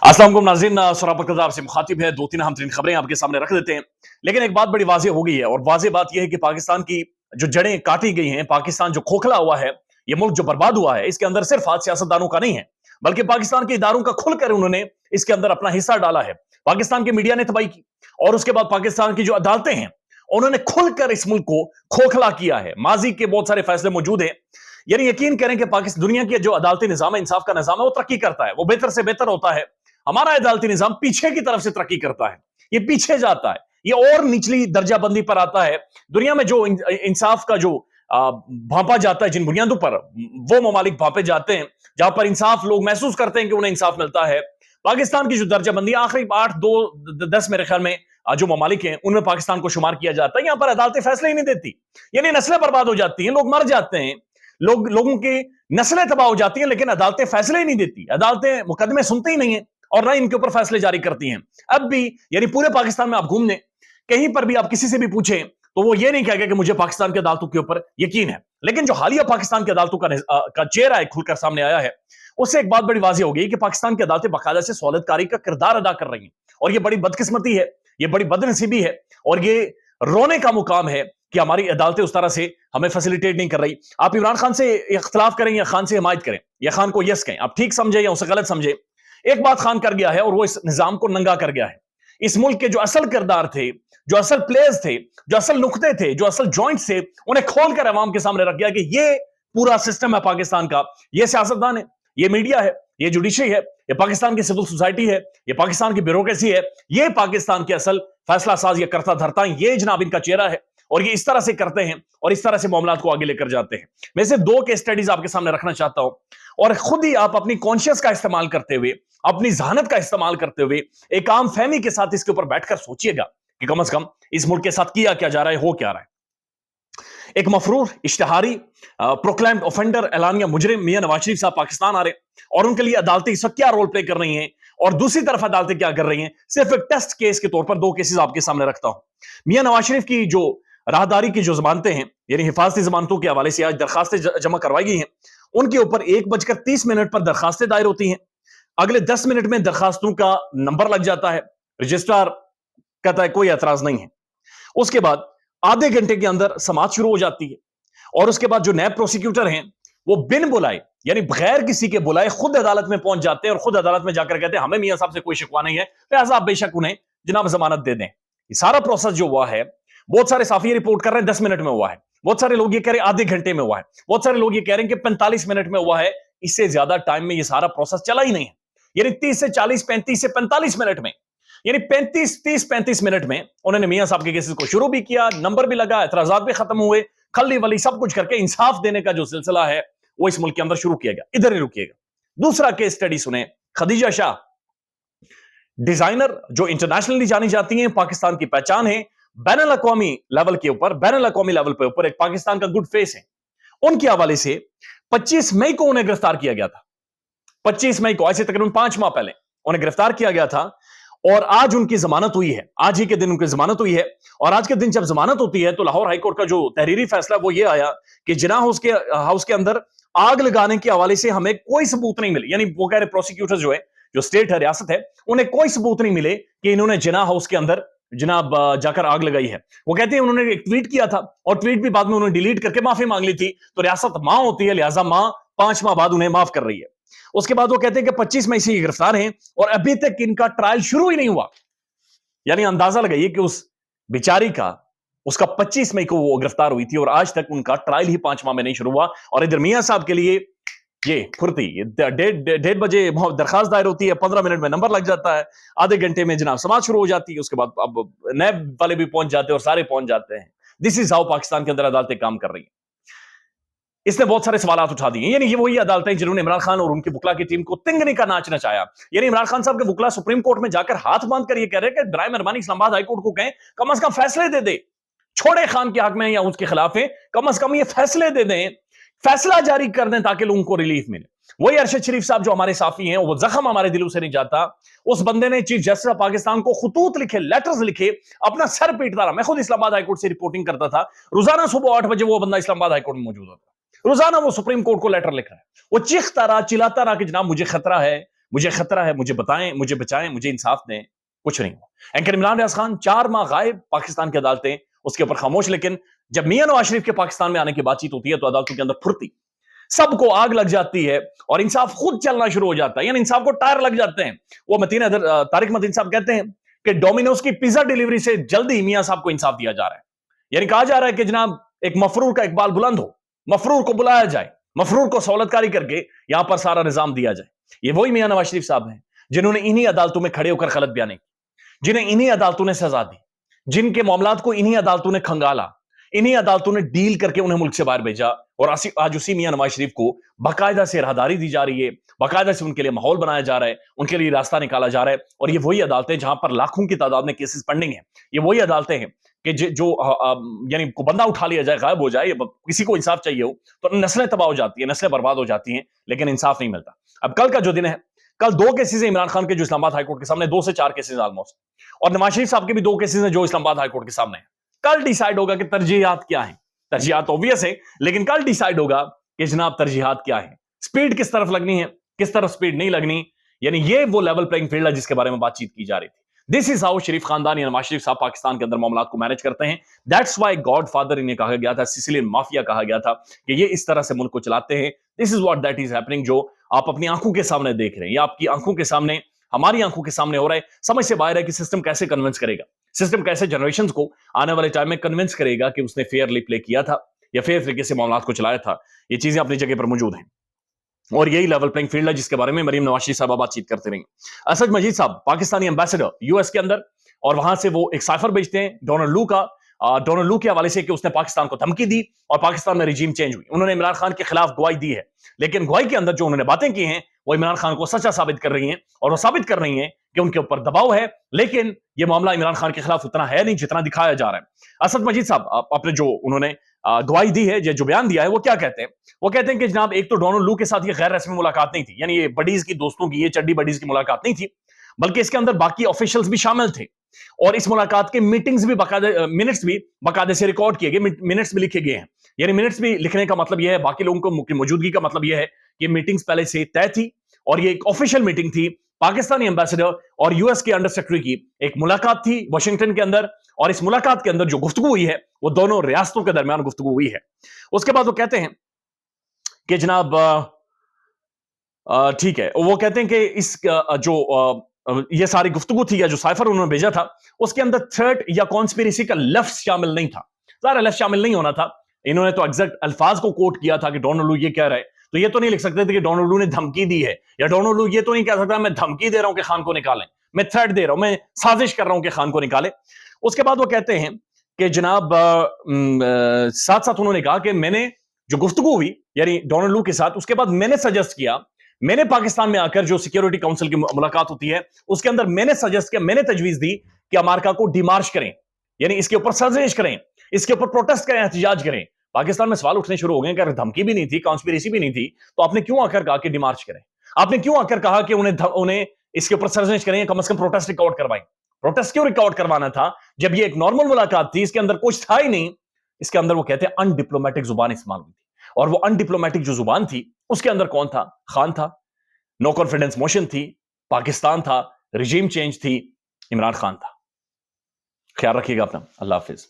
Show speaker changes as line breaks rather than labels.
अस्सलाम वालेकुम नाज़रीन, सरापत आपसे मुखातिब है। दो तीन अहम तरीन खबरें आपके सामने रख देते हैं, लेकिन एक बात बड़ी वाज़ेह हो गई है और वाज़ेह बात यह है कि पाकिस्तान की जो जड़ें काटी गई हैं, पाकिस्तान जो खोखला हुआ है, ये मुल्क जो बर्बाद हुआ है, इसके अंदर सिर्फ हाथ सियासतदानों का नहीं है, बल्कि पाकिस्तान के इदारों का खुलकर उन्होंने इसके अंदर अपना हिस्सा डाला है। पाकिस्तान के मीडिया ने तबाही की और उसके बाद पाकिस्तान की जो अदालतें हैं, उन्होंने खुलकर इस मुल्क को खोखला किया है। माजी के बहुत सारे फैसले मौजूद हैं, यानी यकीन करें कि पाकिस्तान दुनिया की जो अदालती निजाम है, इंसाफ का निजाम है, वो तरक्की करता है, वो बेहतर से बेहतर होता है। हमारा अदालती निजाम पीछे की तरफ से तरक्की करता है, ये पीछे जाता है, ये और निचली दर्जाबंदी पर आता है। दुनिया में जो इंसाफ का जो भांपा जाता है, जिन बुनियादों पर वो ममालिक भांपे जाते हैं जहां पर इंसाफ लोग महसूस करते हैं कि उन्हें इंसाफ मिलता है। पाकिस्तान की जो दर्जाबंदी आखिरी 8, 2, 10 मेरे ख्याल में जो ममालिक हैं उनमें पाकिस्तान को शुमार किया जाता है। यहां पर अदालतें फैसले ही नहीं देती, यानी नस्लें बर्बाद हो जाती हैं, लोग मर जाते हैं, लोगों की नस्लें तबाह हो जाती हैं, लेकिन अदालतें फैसले ही नहीं देती। अदालतें मुकदमे सुनती ही नहीं है और ना इनके ऊपर फैसले जारी करती हैं। अब भी यानी पूरे पाकिस्तान में आप घूम लें, कहीं पर भी आप किसी से भी पूछें तो वो ये नहीं कहेगा कि मुझे पाकिस्तान की अदालतों के ऊपर यकीन है। लेकिन जो हालिया पाकिस्तान की अदालतों का चेहरा है खुलकर सामने आया है, उससे एक बात बड़ी वाज़ेह हो गई कि पाकिस्तान की अदालतें बाकायदा से सहूलतकारी का किरदार अदा कर रही हैं और ये बड़ी बदकिस्मती है, ये बड़ी बदनसीबी है और ये रोने का मुकाम है कि हमारी अदालतें उस तरह से हमें फैसिलिटेट नहीं कर रही। आप इमरान खान से इख्तिलाफ करें या खान से हिमायत करें या खान को यस कहें, आप ठीक समझे या उसे गलत समझे, एक बात खान कर गया है और वो इस निजाम को नंगा कर गया है। इस मुल्क के जो असल किरदार थे, जो असल प्लेयर्स थे, जो असल नुक्ते थे, जो असल जॉइंट्स थे, उन्हें खोलकर अवाम के सामने रख गया कि ये पूरा सिस्टम है पाकिस्तान का, ये सियासतदान है, ये मीडिया है, ये जुडिशरी है, ये पाकिस्तान की सिविल सोसाइटी है, ये पाकिस्तान की ब्यूरोक्रेसी है, ये पाकिस्तान के असल फैसला साज, ये करता धरता, ये जनाब इनका चेहरा है और ये इस तरह से करते हैं और इस तरह से मामलात को आगे लेकर जाते हैं। मैं से दो केस स्टडीज आपके सामने रखना चाहता हूं और खुद ही आप अपनी कॉन्शियस का इस्तेमाल करते हुए, अपनी जहानत का इस्तेमाल करते हुए एक आम फहमी के साथ इसके ऊपर बैठकर सोचिएगा कि कम से कम इस मुल्क के साथ किया क्या जा रहा है, हो क्या रहा है। एक मफरूर इश्तिहारी प्रोक्लेम्ड ऑफेंडर एलानिया मुजरिम मियां नवाज शरीफ साहब पाकिस्तान आ रहे और उनके लिए अदालतें इस वक्त क्या रोल प्ले कर रही हैं और दूसरी तरफ अदालतें क्या कर रही हैं। सिर्फ एक टेस्ट केस के तौर पर दो केसेस आपके सामने रखता हूं। मियां नवाज शरीफ की जो राहदारी की जो जमानतें हैं, यानी हिफाजती जमानतों के हवाले से आज दरखास्तें जमा करवाई गई हैं, उनके ऊपर 1:30 पर दरखास्तें दायर होती हैं। अगले 10 मिनट में दरखास्तों का नंबर लग जाता है, रजिस्ट्रार कहता है कोई एतराज नहीं है। उसके बाद आधे घंटे के अंदर समाअत शुरू हो जाती है और उसके बाद जो नैब प्रोसिक्यूटर हैं वो बिन बुलाए, यानी बगैर किसी के बुलाए खुद अदालत में पहुंच जाते हैं और खुद अदालत में जाकर कहते हैं हमें मियां साहब से कोई शिकवा नहीं है, लिहाजा आप बेशक उन्हें जनाब जमानत दे दें। ये सारा प्रोसेस जो हुआ है, बहुत सारे साफी रिपोर्ट कर रहे हैं 10 मिनट में हुआ है, बहुत सारे लोग ये कह रहे हैं आधे घंटे में हुआ है, बहुत सारे लोग ये कह रहे हैं कि 45 मिनट में हुआ है। इससे ज्यादा टाइम में ये सारा प्रोसेस चला ही नहीं है, यानी 30 से 40, 35 से 45 मिनट में, यानी 35 मिनट में उन्होंने मियां साहब के केसेस को शुरू भी किया, नंबर भी लगा, एतराजात भी खत्म हुए, खल्ली वली सब कुछ करके इंसाफ देने का जो सिलसिला है वो इस मुल्क के अंदर शुरू किया गया। इधर ही रुकिएगा, दूसरा केस स्टडी सुने। खदीजा शाह, डिजाइनर जो इंटरनेशनली जानी जाती हैं, पाकिस्तान की पहचान है, बैनुल अक़वामी लेवल के ऊपर, बैनुल अक़वामी लेवल पे ऊपर एक पाकिस्तान का गुड फेस है। उनके हवाले से 25 मई को उन्हें गिरफ्तार किया गया था। 25 मई को, ऐसे तकरीबन 5 माह पहले उन्हें गिरफ्तार किया गया था और आज उनकी जमानत हुई है। आज ही के दिन उनकी जमानत हुई है और आज के दिन जब जमानत होती है तो लाहौर हाईकोर्ट का जो तहरीरी फैसला वो ये आया कि जिना हाउस के अंदर आग लगाने के हवाले से हमें कोई सबूत नहीं मिले, यानी वो कह रहे प्रोसिक्यूटर जो है, जो स्टेट है, रियासत है, उन्हें कोई सबूत नहीं मिले कि इन्होंने जिना हाउस के अंदर जनाब जाकर आग लगाई है। वो कहते हैं उन्होंने एक ट्वीट किया था और ट्वीट भी बाद में उन्होंने डिलीट करके माफी मांग ली थी, तो रियासत मां होती है, लिहाजा मां 5 माह बाद उन्हें माफ कर रही है। उसके बाद वो कहते हैं कि 25 मई से गिरफ्तार हैं और अभी तक इनका ट्रायल शुरू ही नहीं हुआ। यानी अंदाजा लगाइए कि उस बेचारी का, उसका 25 मई को वो गिरफ्तार हुई थी और आज तक उनका ट्रायल ही 5 माह में नहीं शुरू हुआ। और इधर मियां साहब के लिए ये फुर्ती, 1:30 बजे दरखास्त दायर होती है, 15 मिनट में नंबर लग जाता है, आधे घंटे में जनाब समाअत शुरू हो जाती है, उसके बाद अब नैब वाले भी पहुंच जाते हैं और सारे पहुंच जाते हैं। दिस इज हाउ पाकिस्तान के अंदर अदालतें काम कर रही हैं। इसने बहुत सारे सवाल उठा दिए, यानी ये वही अदालतें जिन्होंने इमरान खान और उनकी वकला की टीम को तिंगने का नाच नचाया। यानी इमरान खान साहब के वकला सुप्रीम कोर्ट में जाकर हाथ बांध कर ये कह रहे हैं कि बराए मेहरबानी इस्लामाबाद हाईकोर्ट को कहें कम से कम फैसले दे दे, छोड़े खान के हक में या उसके खिलाफ है, कम से कम ये फैसले दे दें, फैसला जारी कर दें ताकि लोगों को रिलीफ मिले। वही अरशद शरीफ साहब जो हमारे साफी हैं, वो जख्म हमारे दिलों से नहीं जाता। उस बंदे ने चीफ जस्टिस ऑफ पाकिस्तान को खतूत लिखे, लेटर्स लिखे, अपना सर पीटता रहा। मैं खुद इस्लामाबाद हाईकोर्ट से रिपोर्टिंग करता था, रोजाना सुबह 8 बजे वो बंदा इस्लामाबाद हाईकोर्ट में मौजूद होता, रोजाना वो सुप्रीम कोर्ट को लेटर लिख रहा है, वो चीखता रहा, चिल्लाता रहा कि जनाब मुझे खतरा है, مجھے خطرہ ہے, مجھے بتائیں, مجھے بچائیں, مجھے انصاف دیں. کچھ نہیں ہوا. اینکر عمران ریاض خان 4 ماہ غائب, پاکستان کی عدالتیں اس کے اوپر خاموش. لیکن جب میاں نواز شریف کے پاکستان میں آنے کی بات چیت ہوتی ہے تو عدالتوں کے اندر پھرتی, سب کو آگ لگ جاتی ہے اور انصاف خود چلنا شروع ہو جاتا ہے, یعنی انصاف کو ٹائر لگ جاتے ہیں. وہ طارق متین صاحب کہتے ہیں کہ ڈومینوز کی پیزا ڈیلیوری سے جلد ہی میاں صاحب کو انصاف دیا جا رہا ہے. یعنی کہا جا رہا ہے کہ جناب ایک مفرور کا اقبال بلند ہو, مفرور کو بلایا جائے, مفرور کو سہولت کاری کر کے یہاں پر سارا نظام دیا جائے. یہ وہی میاں نواز شریف صاحب ہیں جنہوں نے انہی عدالتوں میں کھڑے ہو کر غلط بیانے کی, جنہیں انہی عدالتوں نے سزا دی, جن کے معاملات کو انہی عدالتوں نے کھنگالا, انہی عدالتوں نے ڈیل کر کے انہیں ملک سے باہر بھیجا. اور آج اسی میاں نواز شریف کو باقاعدہ سے راہداری دی جا رہی ہے, باقاعدہ سے ان کے لیے ماحول بنایا جا رہا ہے, ان کے لیے راستہ نکالا جا رہا ہے. اور یہ وہی عدالتیں جہاں پر لاکھوں کی تعداد میں کیسز پینڈنگ ہیں, یہ وہی عدالتیں ہیں کہ جو یعنی کو بندہ اٹھا لیا جائے, غائب ہو جائے, کسی کو انصاف چاہیے ہو تو نسلیں تباہ ہو جاتی ہیں, نسلیں برباد ہو جاتی ہیں, لیکن انصاف نہیں ملتا. اب کل کا جو دن ہے, کل 2 کیسز ہیں عمران خان کے جو اسلام آباد ہائی کورٹ کے سامنے, 2 سے 4 کیسز آلموسٹ, اور نواز شریف صاحب کے بھی 2 کیسز ہیں جو اسلام آباد ہائی کورٹ کے سامنے ہیں. کل ڈیسائیڈ ہوگا کہ ترجیحات کیا ہیں. ترجیحات اوبویس ہے, لیکن کل ڈیسائیڈ ہوگا کہ جناب ترجیحات کیا ہیں, سپیڈ کس طرف لگنی ہے, کس طرف سپیڈ نہیں لگنی. یعنی یہ وہ لیول پلینگ فیلڈ ہے جس کے بارے میں بات چیت کی جا رہی تھی. دس از ہاؤ شریف خاندان یا نواز شریف صاحب پاکستان کے اندر معاملات کو مینج کرتے ہیں. دیٹس وائی گاڈ فادر انہیں کہا گیا تھا, سیسیلین مافیا کہا گیا تھا کہ یہ اس طرح سے ملک کو چلاتے ہیں. This is what that is happening, جو آپ اپنی آنکھوں کے سامنے دیکھ رہے ہیں, یا آپ کی آنکھوں کے سامنے, ہماری آنکھوں کے سامنے ہو رہا ہے. سمجھ سے باہر ہے کہ سسٹم کیسے کنونس کرے گا, سسٹم کیسے جنریشنز کو آنے والے ٹائم میں کنونس کرے گا کہ اس نے فیئرلی پلے کیا تھا یا فیئر طریقے سے معاملات کو چلایا تھا. یہ چیزیں اپنی جگہ پر موجود ہیں, اور یہی لیول پلینگ فیلڈ ہے جس کے بارے میں مریم نواز شریف صاحبہ بات چیت کرتے رہیں. اسد مجید صاحب پاکستانی ایمبیسڈر یو ایس کے اندر, اور وہاں سے وہ ایک سائفر بھیجتے ہیں ڈونلڈ لو کا, ڈونلڈ لو کے حوالے سے کہ اس نے پاکستان کو دھمکی دی اور پاکستان میں رجیم چینج ہوئی. انہوں نے عمران خان کے خلاف گواہی دی ہے, لیکن گواہی کے اندر جو انہوں نے باتیں کی ہیں وہ عمران خان کو سچا ثابت کر رہی ہیں, اور وہ ثابت کر رہی ہیں کہ ان کے اوپر دباؤ ہے, لیکن یہ معاملہ عمران خان کے خلاف اتنا ہے نہیں جتنا دکھایا جا رہا ہے. اسد مجید صاحب اپنے جو انہوں نے گواہی دی ہے, جو بیان دیا ہے, وہ کیا کہتے ہیں؟ وہ کہتے ہیں کہ جناب ایک تو ڈونلڈ لو کے ساتھ یہ غیر رسمی ملاقات نہیں تھی, یعنی یہ بڈیز کی دوستوں کی, یہ چڈی بڈیز کی ملاقات نہیں تھی, بلکہ اس کے اندر باقی آفیشلز بھی شامل تھے, اور اس ملاقات کے میٹنگز بھی باقاعدہ, منٹس بھی باقاعدہ سے ریکارڈ کیے گئے, منٹس بھی لکھے گئے ہیں. یعنی منٹس بھی لکھنے کا مطلب یہ ہے, باقی لوگوں کی موجودگی کا مطلب یہ ہے کہ میٹنگز پہلے سے طے تھی, اور یہ ایک آفیشیل میٹنگ تھی. پاکستانی ایمبیسڈر اور یو ایس کے انڈر سیکرٹری کی ایک ملاقات تھی واشنگٹن کے اندر, اور اس ملاقات کے اندر جو گفتگو ہوئی ہے وہ دونوں ریاستوں کے درمیان گفتگو ہوئی ہے. اس کے بعد وہ کہتے ہیں کہ جناب ٹھیک ہے, وہ کہتے ہیں کہ اس جو یہ ساری گفتگو تھی یا جو سائفر انہوں نے بھیجا تھا, اس کے اندر تھریٹ یا کانسپیریسی کا لفظ شامل نہیں تھا. ظاہر لفظ شامل نہیں ہونا تھا, انہوں نے تو ایگزیکٹ الفاظ کو کوٹ کیا تھا کہ ڈونلڈ لو یہ کہہ رہا ہے, تو یہ تو نہیں لکھ سکتے تھے کہ ڈونلڈ لو نے دھمکی دی ہے, یا ڈونلڈ لو یہ تو نہیں کہہ سکتا میں دھمکی دے رہا ہوں کہ خان کو نکالیں, میں تھریٹ دے رہا ہوں, میں سازش کر رہا ہوں کہ خان کو نکالیں. اس کے بعد وہ کہتے ہیں کہ جناب ساتھ ساتھ انہوں نے کہا کہ میں نے جو گفتگو ہوئی یعنی ڈونلڈ لو کے ساتھ, اس کے بعد میں نے سجیسٹ کیا, میں نے پاکستان میں آ کر جو سیکیورٹی کونسل کی ملاقات ہوتی ہے اس کے اندر میں نے سجیسٹ کیا, میں نے تجویز دی کہ امریکہ کو ڈیمارش کریں, یعنی اس کے اوپر سازش کریں, اس کے اوپر پروٹیسٹ کریں, احتجاج کریں. پاکستان میں سوال اٹھنے شروع ہو گئے کہ اگر دھمکی بھی نہیں تھی, کانسپیریسی بھی نہیں تھی, تو آپ نے کیوں آ کر کہا کہ ڈیمارچ کریں, آپ نے کیوں آ کر کہا کہ انہیں اس کے اوپر سرزنش کریں, کم از کم پروٹیسٹ ریکارڈ کروائیں. پروٹیسٹ کیوں ریکارڈ کروانا تھا جب یہ ایک نارمل ملاقات تھی, اس کے اندر کچھ تھا ہی نہیں. اس کے اندر وہ کہتے ہیں ان ڈپلومیٹک زبان استعمال ہوئی تھی, اور وہ ان ڈپلومیٹک جو زبان تھی اس کے اندر کون تھا؟ خان تھا, نو کانفیڈنس موشن تھی, پاکستان تھا, رجیم چینج تھی, عمران خان تھا. خیال رکھیے گا اپنا. اللہ حافظ.